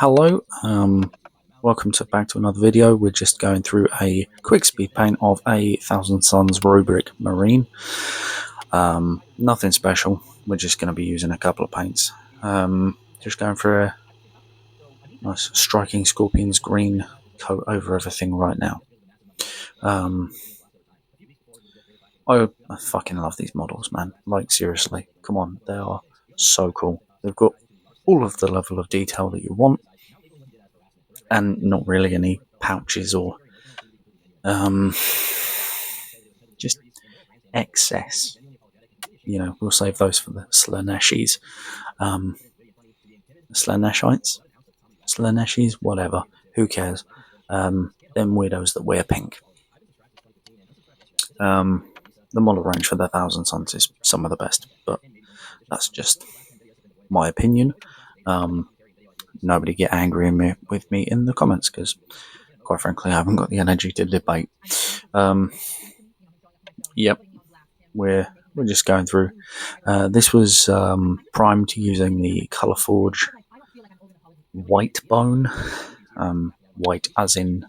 Hello, welcome back to another video. We're just going through a quick speed paint of a Thousand Suns Rubric Marine. Nothing special, we're just going to be using a couple of paints. Just going for a nice striking Scorpion's green coat over everything right now. I fucking love these models, man. Like, seriously, come on, they are so cool. They've got all of the level of detail that you want, and not really any pouches or just excess. You know, we'll save those for the Slaneshies. Slaneshies, whatever. Who cares? Them weirdos that wear pink. The model range for the Thousand Suns is some of the best, but that's just my opinion. Nobody get angry with me in the comments, because quite frankly I haven't got the energy to debate. Yep, we're just going through. This was primed using the Colourforge white bone, white as in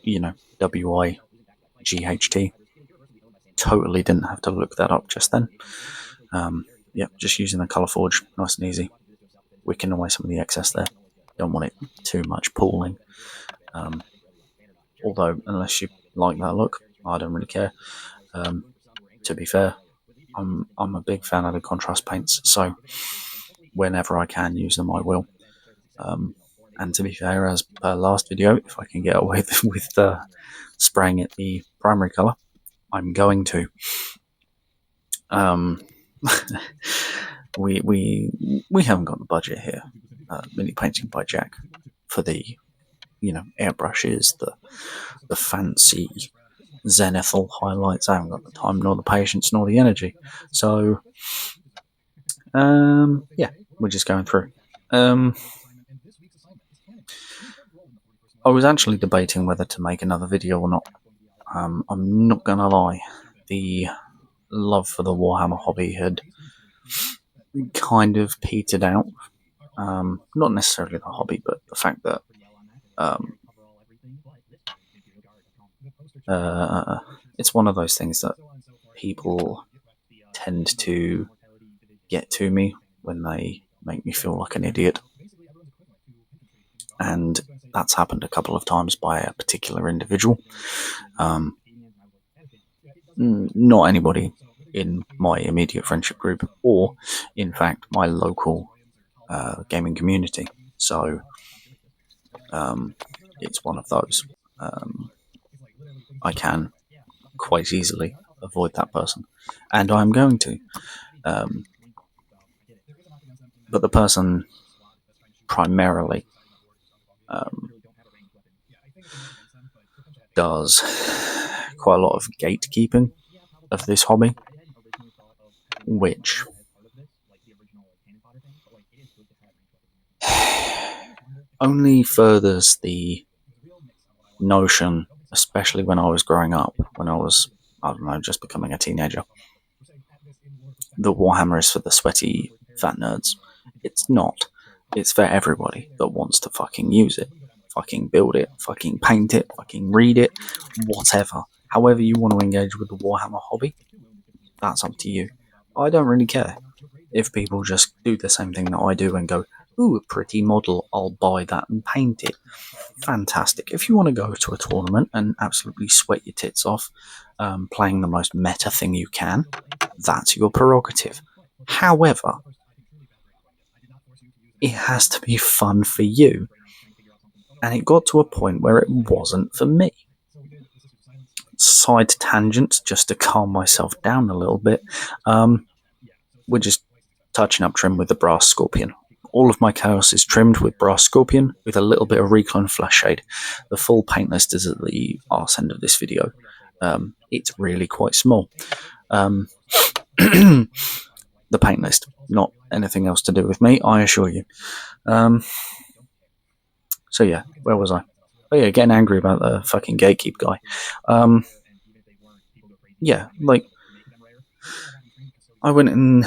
WIGHT. Totally didn't have to look that up just then. Yep, just using the Colourforge, nice and easy, wicking away some of the excess there. Don't want it too much pooling, although unless you like that look, I don't really care. To be fair, I'm a big fan of the contrast paints, so whenever I can use them I will. And to be fair, as per last video, if I can get away with spraying it the primary colour, I'm going to. We haven't got the budget here, mini painting by Jack, for the airbrushes, the fancy zenithal highlights. I haven't got the time, nor the patience, nor the energy. So yeah, we're just going through. I was actually debating whether to make another video or not. I'm not gonna lie, the love for the Warhammer hobby had kind of petered out. Not necessarily the hobby, but the fact that it's one of those things that people tend to get to me when they make me feel like an idiot. And that's happened a couple of times by a particular individual. Not anybody in my immediate friendship group, or in fact my local gaming community. So it's one of those. I can quite easily avoid that person, and I'm going to. But the person primarily does quite a lot of gatekeeping of this hobby, which only furthers the notion, especially when I was growing up, when I was, I don't know, just becoming a teenager, that Warhammer is for the sweaty fat nerds. It's not. It's for everybody that wants to fucking use it, fucking build it, fucking paint it, fucking read it, whatever. However you want to engage with the Warhammer hobby, that's up to you. I don't really care if people just do the same thing that I do and go, ooh, a pretty model, I'll buy that and paint it. Fantastic. If you want to go to a tournament and absolutely sweat your tits off playing the most meta thing you can, that's your prerogative. However, it has to be fun for you. And it got to a point where it wasn't for me. Side tangent, just to calm myself down a little bit. We're just touching up trim with the brass Scorpion. All of my chaos is trimmed with brass Scorpion with a little bit of Reclone Flash Shade. The full paint list is at the arse end of this video. It's really quite small. The paint list, not anything else to do with me, I assure you. So yeah, where was I? Oh yeah, getting angry about the fucking gatekeep guy. Yeah, like, I went and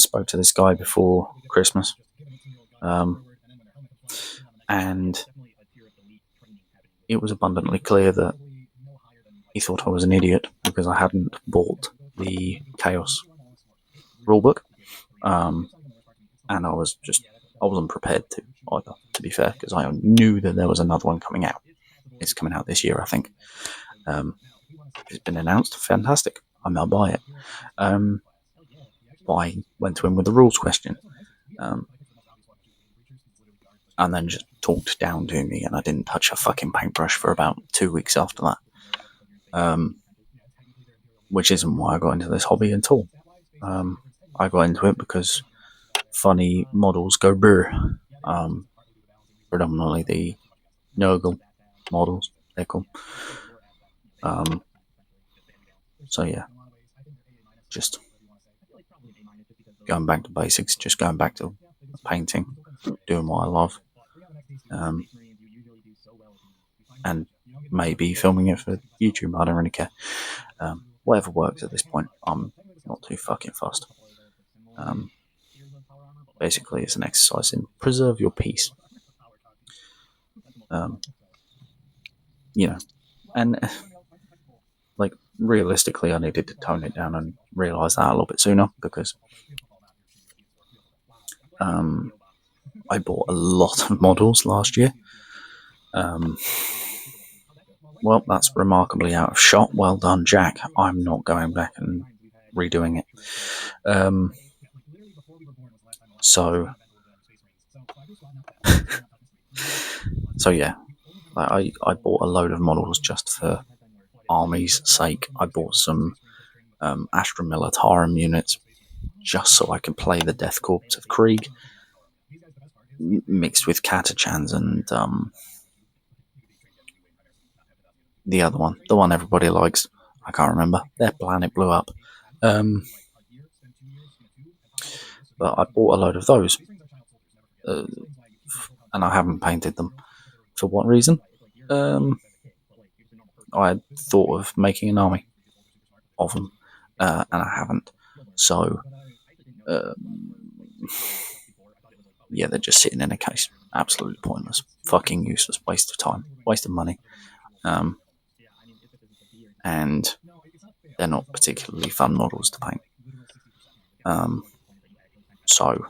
spoke to this guy before Christmas, And it was abundantly clear that he thought I was an idiot because I hadn't bought the Chaos rulebook. And I wasn't prepared to either, to be fair, because I knew that there was another one coming out. It's coming out this year, I think. It's been announced. Fantastic. I might buy it. But I went to him with the rules question. And then just talked down to me, and I didn't touch a fucking paintbrush for about 2 weeks after that. Which isn't why I got into this hobby at all. I got into it because funny models go brr. Predominantly the Nurgle models, they're called. So yeah, just going back to basics, just going back to painting, doing what I love, and maybe filming it for YouTube. I don't really care. Whatever works at this point. I'm not too fucking fussed. Basically, it's an exercise in preserve your peace. And like realistically, I needed to tone it down and realise that a little bit sooner because I bought a lot of models last year. Well, that's remarkably out of shot. Well done, Jack. I'm not going back and redoing it. So yeah, I bought a load of models just for army's sake. I bought some Astra Militarum units just so I could play the Death Corps of Krieg mixed with Catachans and the other one, the one everybody likes. I can't remember. Their planet blew up. But I bought a load of those. And I haven't painted them. For what reason? I thought of making an army of them, and I haven't. So, yeah, they're just sitting in a case. Absolutely pointless. Fucking useless. Waste of time. Waste of money. And they're not particularly fun models to paint. So,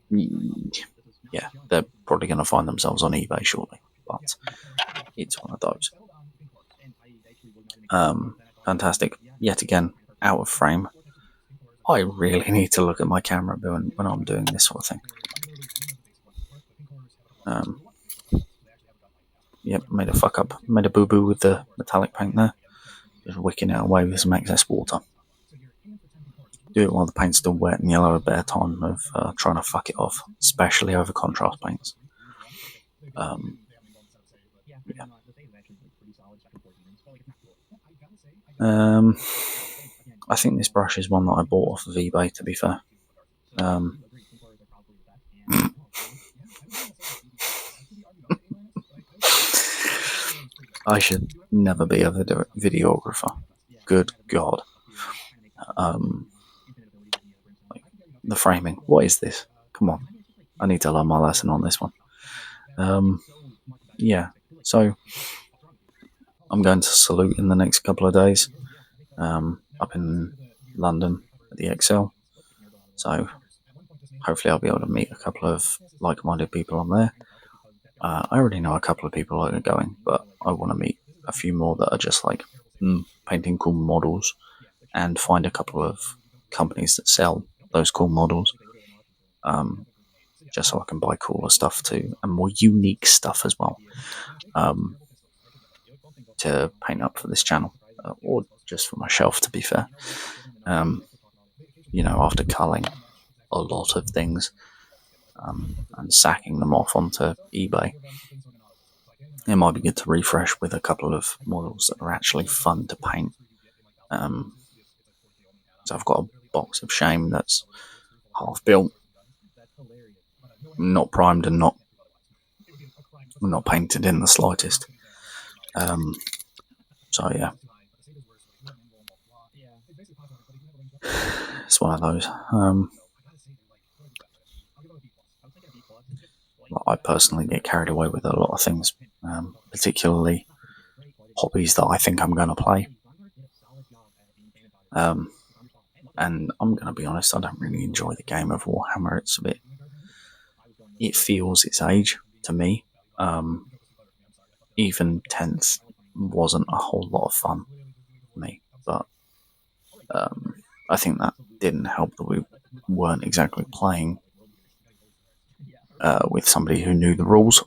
yeah, they're probably going to find themselves on eBay shortly. But it's one of those. Fantastic. Yet again, out of frame. I really need to look at my camera when I'm doing this sort of thing. Yep, made a fuck up. Made a boo-boo with the metallic paint there. Just wicking it away with some excess water. Do it while the paint's still wet and you'll have a better time of trying to fuck it off, especially over contrast paints. Yeah. I think this brush is one that I bought off of eBay, to be fair. I should never be a videographer. Good God. Like, the framing. What is this? Come on. I need to learn my lesson on this one. Yeah. So, I'm going to Salute in the next couple of days. Up in London at the Excel. So, hopefully I'll be able to meet a couple of like-minded people on there. I already know a couple of people that are going, but I want to meet a few more that are just like painting cool models and find a couple of companies that sell those cool models, just so I can buy cooler stuff too, and more unique stuff as well, to paint up for this channel, or just for myself, to be fair. After culling a lot of things and sacking them off onto eBay, it might be good to refresh with a couple of models that are actually fun to paint. So I've got a box of Shame that's half built, not primed and not painted in the slightest. So yeah, it's one of those. I personally get carried away with a lot of things, particularly hobbies that I think I'm going to play. And I'm going to be honest, I don't really enjoy the game of Warhammer. It feels its age to me. Even 10th wasn't a whole lot of fun for me, but I think that didn't help that we weren't exactly playing with somebody who knew the rules.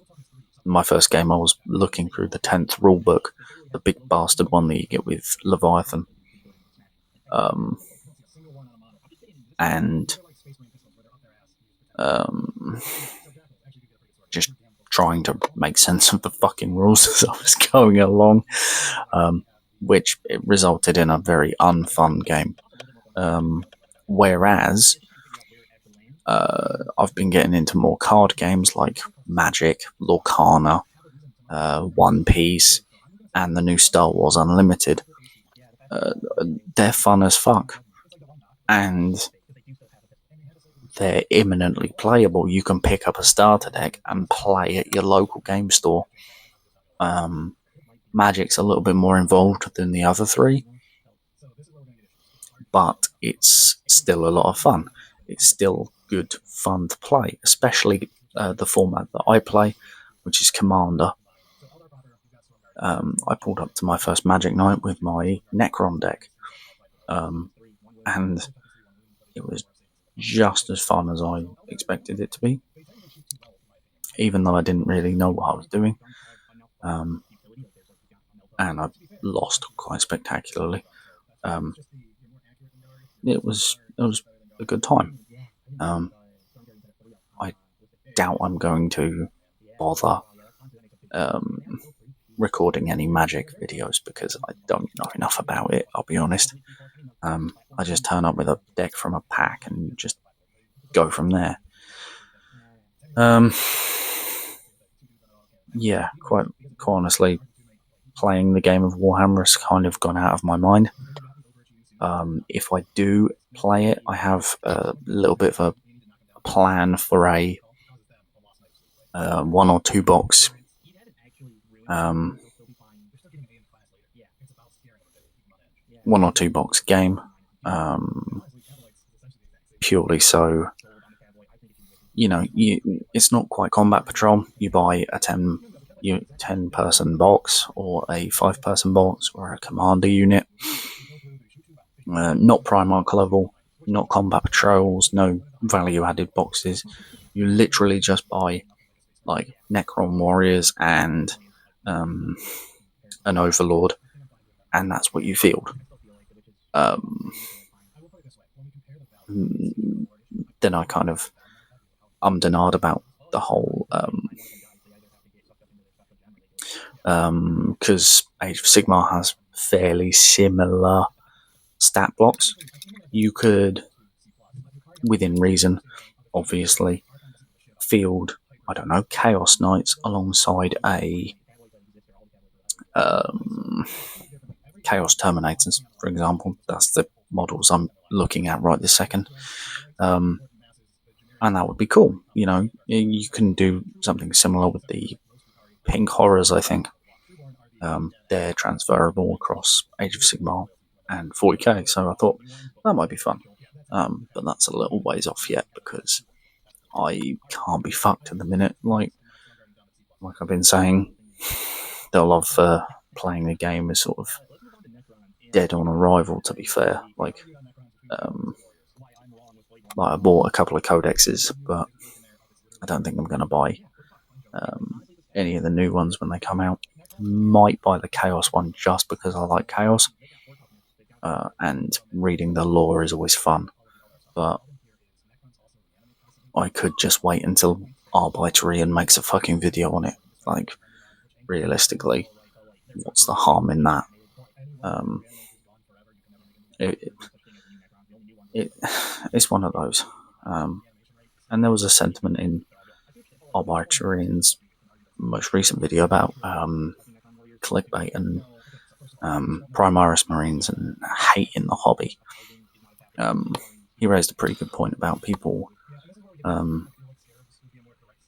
My first game, I was looking through the 10th rulebook, the big bastard one that you get with Leviathan, and just trying to make sense of the fucking rules as I was going along, which it resulted in a very unfun game. Whereas I've been getting into more card games like Magic, Lorcana, One Piece, and the new Star Wars Unlimited. They're fun as fuck, and they're imminently playable. You can pick up a starter deck and play at your local game store. Magic's a little bit more involved than the other three, but it's still a lot of fun. It's still good fun to play, especially the format that I play, which is Commander. I pulled up to my first Magic night with my Necron deck, and it was just as fun as I expected it to be, even though I didn't really know what I was doing, and I lost quite spectacularly. It was a good time. I doubt I'm going to bother recording any Magic videos because I don't know enough about it, I'll be honest. I just turn up with a deck from a pack and just go from there. Yeah, quite honestly, playing the game of Warhammer has kind of gone out of my mind. If I do play it, I have a little bit of a plan for a 1 or 2 box game, purely so, it's not quite Combat Patrol. You buy a 10 person box or a 5 person box or a commander unit, not Primarch level, not Combat Patrols, no value added boxes. You literally just buy like Necron Warriors and an Overlord, and that's what you field. Then I kind of ummed about the whole because Age of Sigmar has fairly similar stat blocks. You could, within reason, obviously, field, I don't know, Chaos Knights alongside a Chaos Terminators, for example. That's the models I'm looking at right this second. And that would be cool. You can do something similar with the Pink Horrors, I think. They're transferable across Age of Sigmar and 40k, so I thought that might be fun. But that's a little ways off yet because I can't be fucked at the minute. Like I've been saying, the love playing the game is sort of dead on arrival, to be fair. Like I bought a couple of codexes, but I don't think I'm going to buy any of the new ones when they come out. Might buy the Chaos one just because I like Chaos, and reading the lore is always fun, but I could just wait until Arbitorian makes a fucking video on it. Like, realistically, what's the harm in that? It's one of those. And there was a sentiment in Arbitorian's most recent video about clickbait and Primaris Marines and hate in the hobby. He raised a pretty good point about people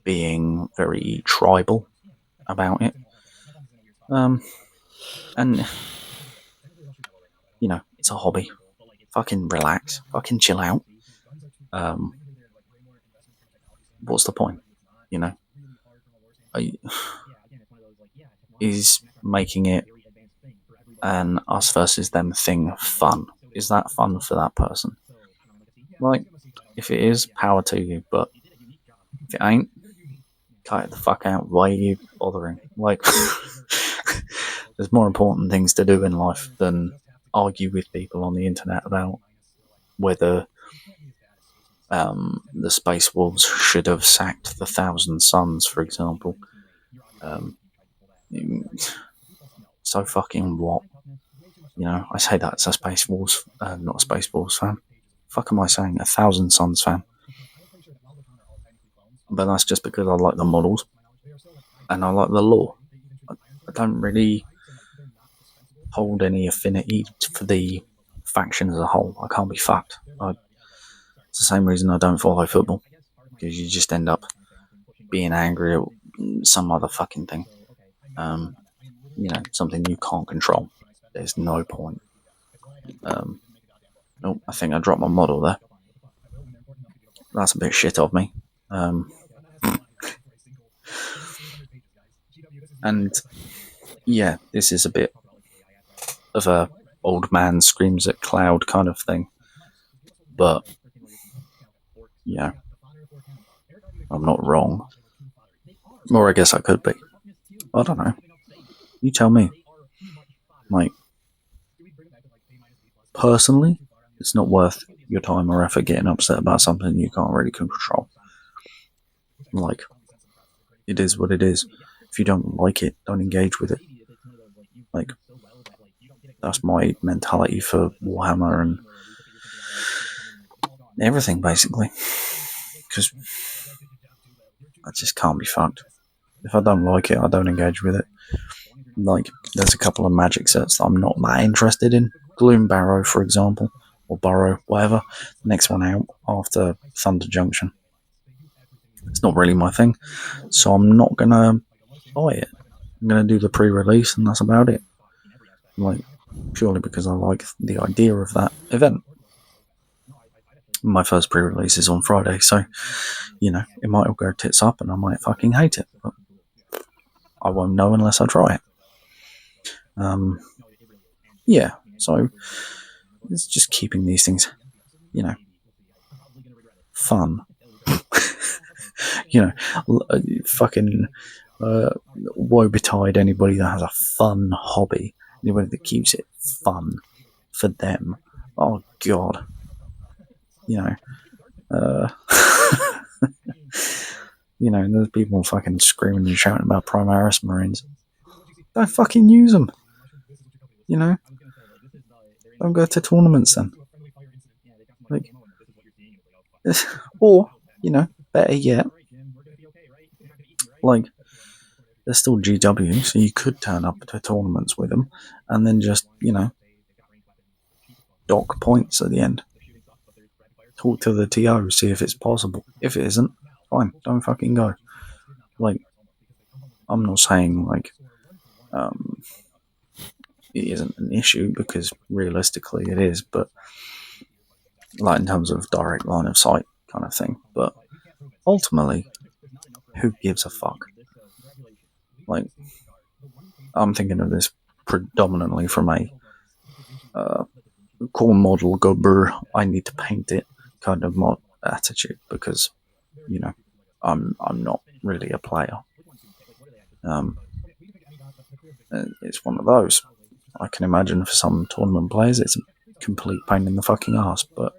being very tribal about it. And, you know, it's a hobby. Fucking relax. Fucking chill out. What's the point? You know? Is making it an us versus them thing fun? Is that fun for that person? Like, if it is, power to you, but if it ain't, cut it the fuck out. Why are you bothering? Like, there's more important things to do in life than argue with people on the internet about whether the Space Wolves should have sacked the Thousand Suns, for example. So fucking what? You know, I say that's a Space Wolves, not a Space Wolves fan. Fuck am I saying? A Thousand Suns fan. But that's just because I like the models and I like the lore. I don't really hold any affinity for the faction as a whole. I can't be fucked. It's the same reason I don't follow football, because you just end up being angry at some other fucking thing. You know, something you can't control. There's no point. Oh, I think I dropped my model there. That's a bit shit of me. And yeah, this is a bit of a old man screams at cloud kind of thing. But yeah, I'm not wrong. Or I guess I could be. I don't know. You tell me. Like, personally, it's not worth your time or effort getting upset about something you can't really control. Like, it is what it is. If you don't like it, don't engage with it. Like, that's my mentality for Warhammer and everything, basically. Because I just can't be fucked. If I don't like it, I don't engage with it. Like, there's a couple of magic sets that I'm not that interested in. Gloom Barrow, for example, or Burrow, whatever. The next one out after Thunder Junction. It's not really my thing, so I'm not gonna buy it. I'm gonna do the pre-release, and that's about it. Like, purely because I like the idea of that event. My first pre-release is on Friday, so, you know, it might all go tits up and I might fucking hate it, but I won't know unless I try it. Yeah, so it's just keeping these things, you know, fun. You know, fucking woe betide anybody that has a fun hobby, anybody that keeps it fun for them. Oh god, you know, you know, there's people fucking screaming and shouting about Primaris Marines. Don't fucking use them. You know, don't go to tournaments then. Like, or, you know, better yet, like, they're still GW, so you could turn up to tournaments with them and then just, you know, dock points at the end. Talk to the TO, see if it's possible. If it isn't, fine, don't fucking go. Like, I'm not saying, like, it isn't an issue, because realistically it is, but, like, in terms of direct line of sight kind of thing. But ultimately, who gives a fuck? Like, I'm thinking of this predominantly from a core model, go brr, I need to paint it kind of mod attitude, because, you know, I'm not really a player. It's one of those. I can imagine for some tournament players it's a complete pain in the fucking ass, but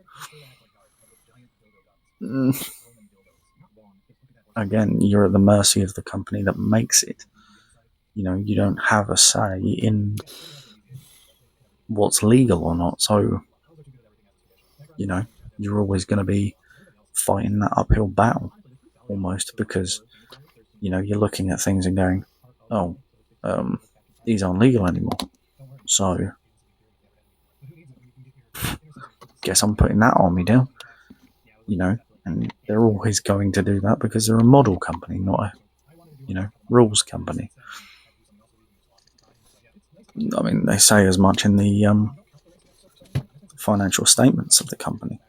again, you're at the mercy of the company that makes it. You know, you don't have a say in what's legal or not, so, you know, you're always going to be fighting that uphill battle, almost, because, you know, you're looking at things and going, oh, these aren't legal anymore, so guess I'm putting that on me now, you know, And they're always going to do that because they're a model company, not a, rules company. I mean, they say as much in the financial statements of the company,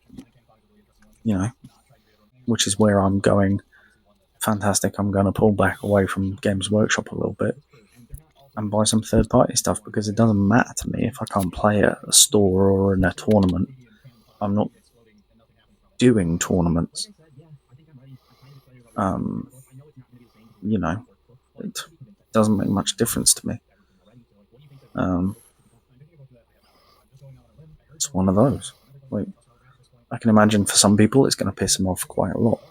which is where I'm going. Fantastic, I'm going to pull back away from Games Workshop a little bit and buy some third-party stuff, because it doesn't matter to me if I can't play at a store or in a tournament. I'm not doing tournaments. It doesn't make much difference to me. It's one of those. Like, I can imagine for some people it's going to piss them off quite a lot.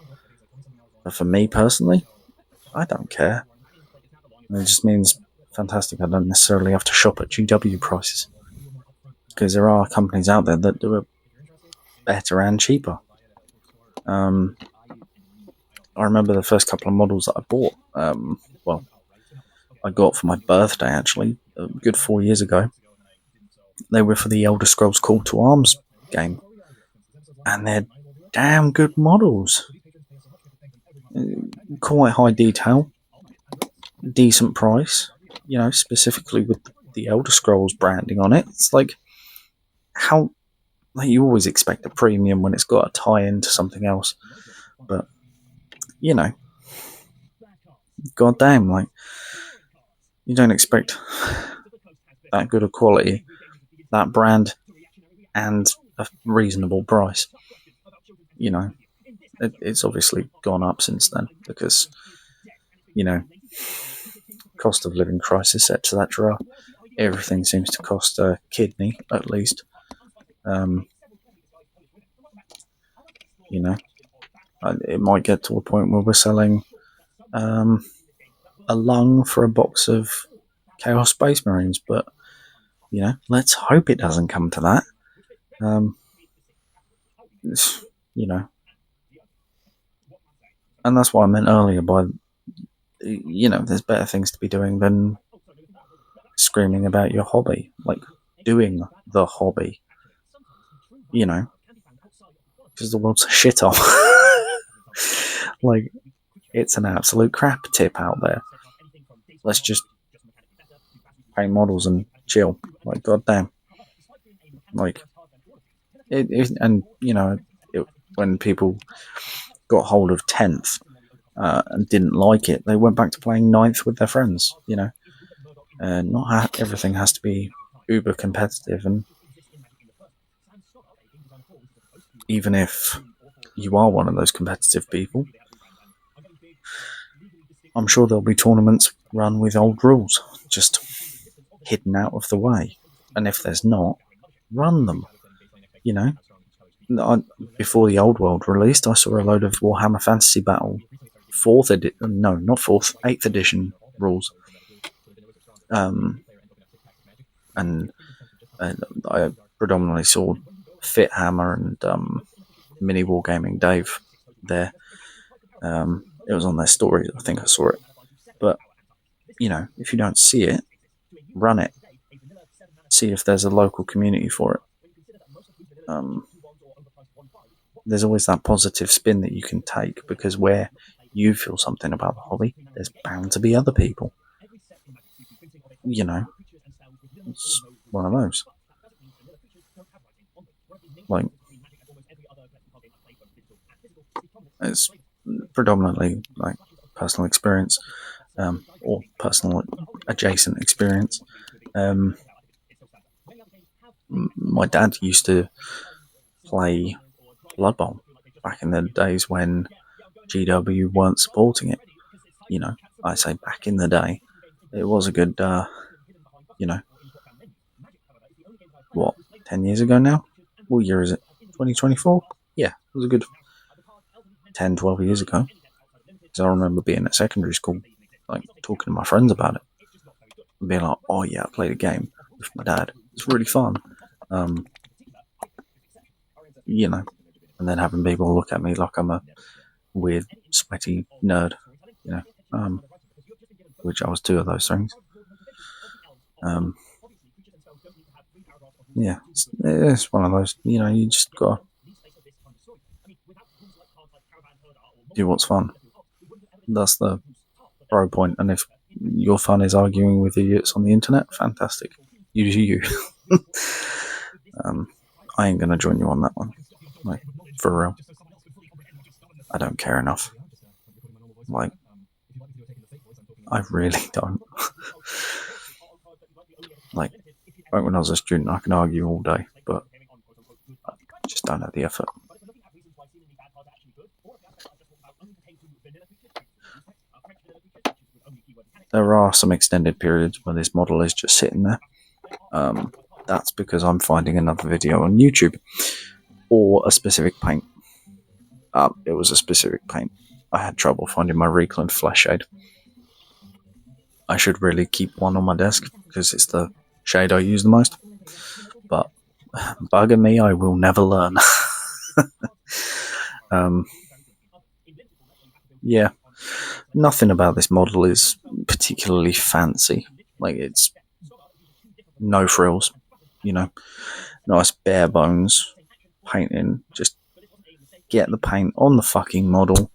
But for me personally, I don't care. And it just means, fantastic, I don't necessarily have to shop at GW prices. Because there are companies out there that do it better and cheaper. I remember the first couple of models that I bought. I got for my birthday, actually, a good 4 years ago. They were for the Elder Scrolls Call to Arms game. And they're damn good models. Quite high detail. Decent price. Specifically with the Elder Scrolls branding on it. It's like, how... Like, you always expect a premium when it's got a tie into something else. But, goddamn, like, you don't expect that good a quality, that brand, and a reasonable price. It's obviously gone up since then because, cost of living crisis, etc. Everything seems to cost a kidney, at least. It might get to a point where we're selling a lung for a box of Chaos Space Marines, but let's hope it doesn't come to that. And that's what I meant earlier by, there's better things to be doing than screaming about your hobby, like doing the hobby, because the world's a shithole. Like, it's an absolute crap tip out there. Let's just paint models and chill. Like, goddamn. Like, when people got hold of 10th and didn't like it, they went back to playing 9th with their friends. Not everything has to be uber competitive, and even if you are one of those competitive people, I'm sure there'll be tournaments run with old rules, just hidden out of the way. And if there's not, run them. Before the Old World released, I saw a load of Warhammer Fantasy Battle 8th edition rules. And I predominantly saw Fit Hammer and Mini Wargaming Dave there. It was on their stories, I think I saw it. But, if you don't see it, run it. See if there's a local community for it. There's always that positive spin that you can take, because where you feel something about the hobby, there's bound to be other people. It's one of those. Like, it's predominantly like personal experience, or personal adjacent experience. My dad used to play Blood Bowl back in the days when GW weren't supporting it. I say back in the day. It was a good, 10 years ago now? What year is it? 2024? Yeah, it was a good 10, 12 years ago. Because I remember being at secondary school, like, talking to my friends about it. And being like, oh yeah, I played a game with my dad. It's really fun. And then having people look at me like I'm a weird, sweaty nerd, which I was two of those things. It's one of those, you just got do what's fun. That's the pro point. And if your fun is arguing with idiots on the internet, fantastic. You do you. I ain't gonna join you on that one. Like, for real. I don't care enough. Like, I really don't. Like when I was a student, I can argue all day, but I just don't have the effort. There are some extended periods where this model is just sitting there. That's because I'm finding another video on YouTube or a specific paint. It was a specific paint. I had trouble finding my reclaimed flesh shade. I should really keep one on my desk because it's the shade I use the most. But bugger me, I will never learn. Yeah, nothing about this model is particularly fancy. Like, it's no frills, nice bare bones painting. Just get the paint on the fucking model,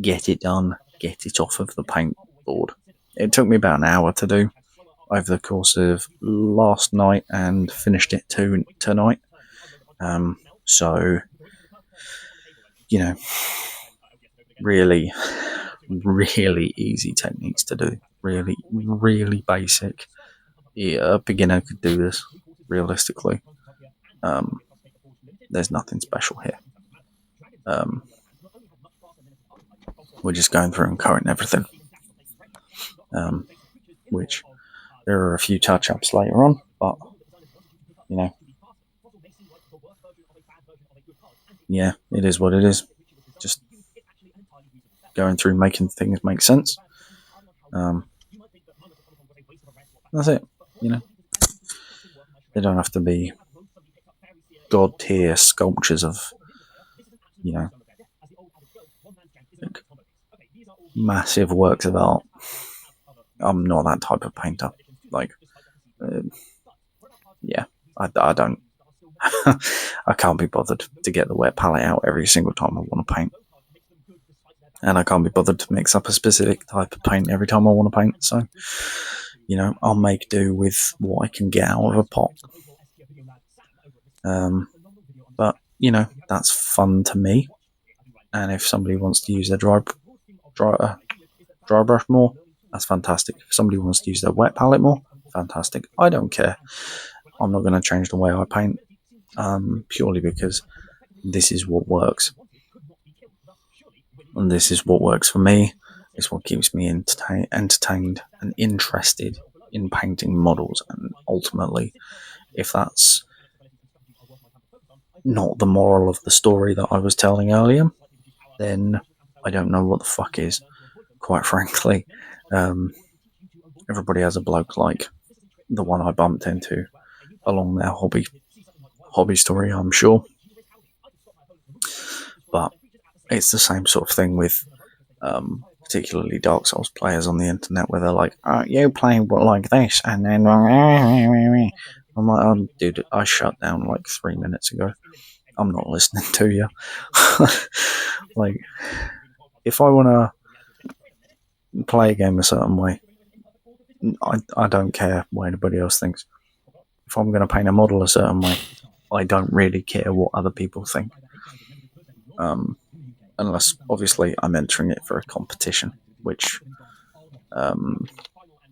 get it done, get it off of the paint board. It took me about an hour to do over the course of last night and finished it tonight. So, really, really easy techniques to do. Really, really basic. Yeah, a beginner could do this, realistically. There's nothing special here. We're just going through and coating everything. Which there are a few touch-ups later on, but, yeah, it is what it is. Just going through making things make sense. That's it. They don't have to be god tier sculptures of, like massive works of art. I'm not that type of painter. Like, I don't. I can't be bothered to get the wet palette out every single time I want to paint. And I can't be bothered to mix up a specific type of paint every time I want to paint. So, I'll make do with what I can get out of a pot. But, that's fun to me. And if somebody wants to use their dry brush more, that's fantastic. If somebody wants to use their wet palette more, fantastic. I don't care. I'm not going to change the way I paint, purely because this is what works. And this is what works for me. It's what keeps me entertained and interested in painting models. And ultimately, if that's not the moral of the story that I was telling earlier, then I don't know what the fuck is, quite frankly. Everybody has a bloke like the one I bumped into along their hobby story, I'm sure. But it's the same sort of thing with particularly Dark Souls players on the internet, where they're like, you play like this, and then I'm like, dude, I shut down like 3 minutes ago. I'm not listening to you. Like, if I want to play a game a certain way, I don't care what anybody else thinks. If I'm going to paint a model a certain way, I don't really care what other people think. Unless, obviously, I'm entering it for a competition, which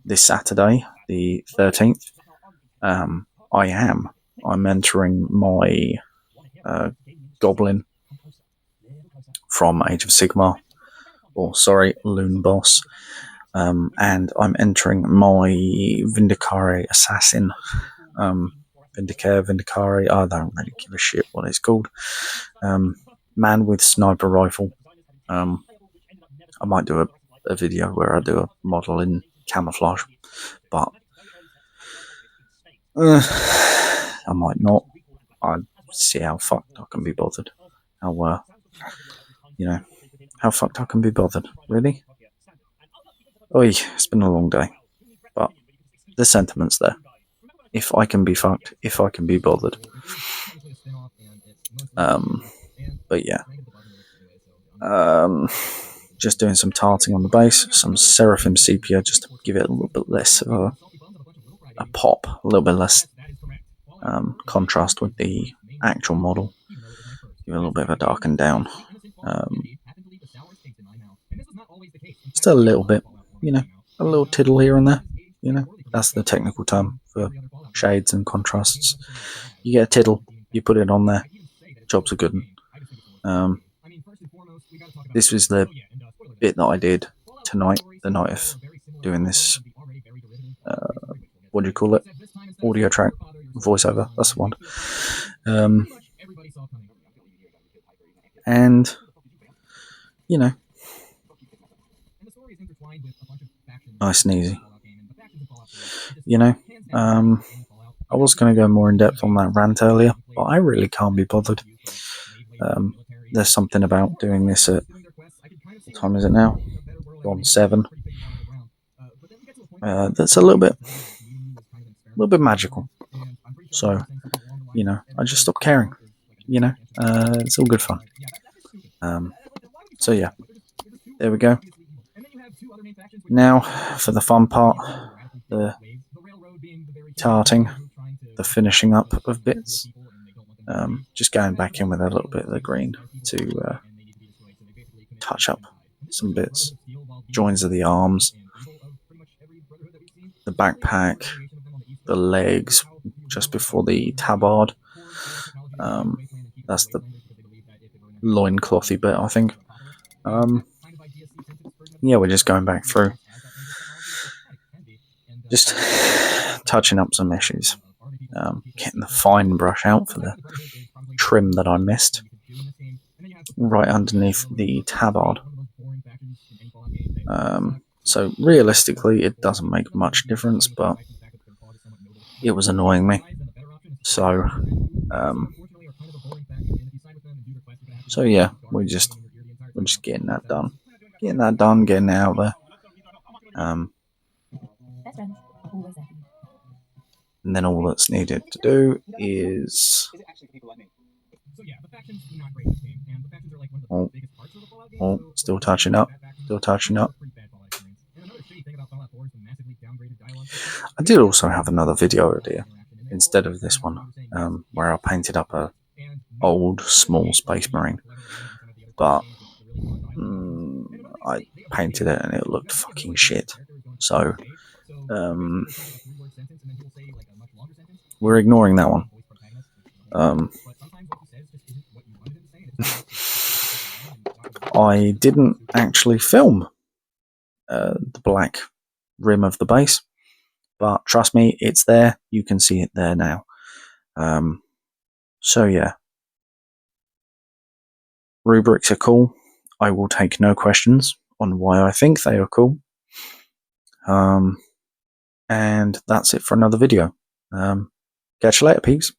this Saturday, the 13th, I am. I'm entering my Goblin from Age of Sigmar, Loon Boss, and I'm entering my Vindicare Assassin. Vindicare, I don't really give a shit what it's called. Man with sniper rifle. I might do a video where I do a model in camouflage, but I might not. I'd see how fucked I can be bothered. How fucked I can be bothered. Really? Oi, it's been a long day, but the sentiment's there. If I can be fucked, if I can be bothered. But yeah. Just doing some tarting on the base, some Seraphim sepia just to give it a little bit less of a pop, a little bit less contrast with the actual model. Give it a little bit of a darken down. Still a little bit, a little tiddle here and there. That's the technical term for shades and contrasts. You get a tiddle, you put it on there, jobs are good. This was the bit that I did tonight, the night of doing this, what do you call it? Audio track, voiceover, that's the one. And, nice and easy. I was going to go more in depth on that rant earlier, but I really can't be bothered. There's something about doing this at, what time is it now? On 7. That's a little bit magical. So, I just stopped caring. It's all good fun. So yeah, there we go. Now for the fun part, the tarting, the finishing up of bits. Just going back in with a little bit of the green to touch up some bits. Joins of the arms, the backpack, the legs just before the tabard. That's the loinclothy bit, I think. Yeah, we're just going back through. Just touching up some issues. Getting the fine brush out for the trim that I missed. Right underneath the tabard. So realistically, it doesn't make much difference, but it was annoying me. So yeah, we're just getting that done. Getting it out there. And then all that's needed to do is... Oh, still touching up. I did also have another video idea instead of this one, where I painted up a old small Space Marine, but I painted it and it looked fucking shit. So we're ignoring that one. I didn't actually film the black rim of the base, but trust me, it's there. You can see it there now. So yeah, rubrics are cool. I will take no questions on why I think they are cool. And that's it for another video. Catch you later, peeps.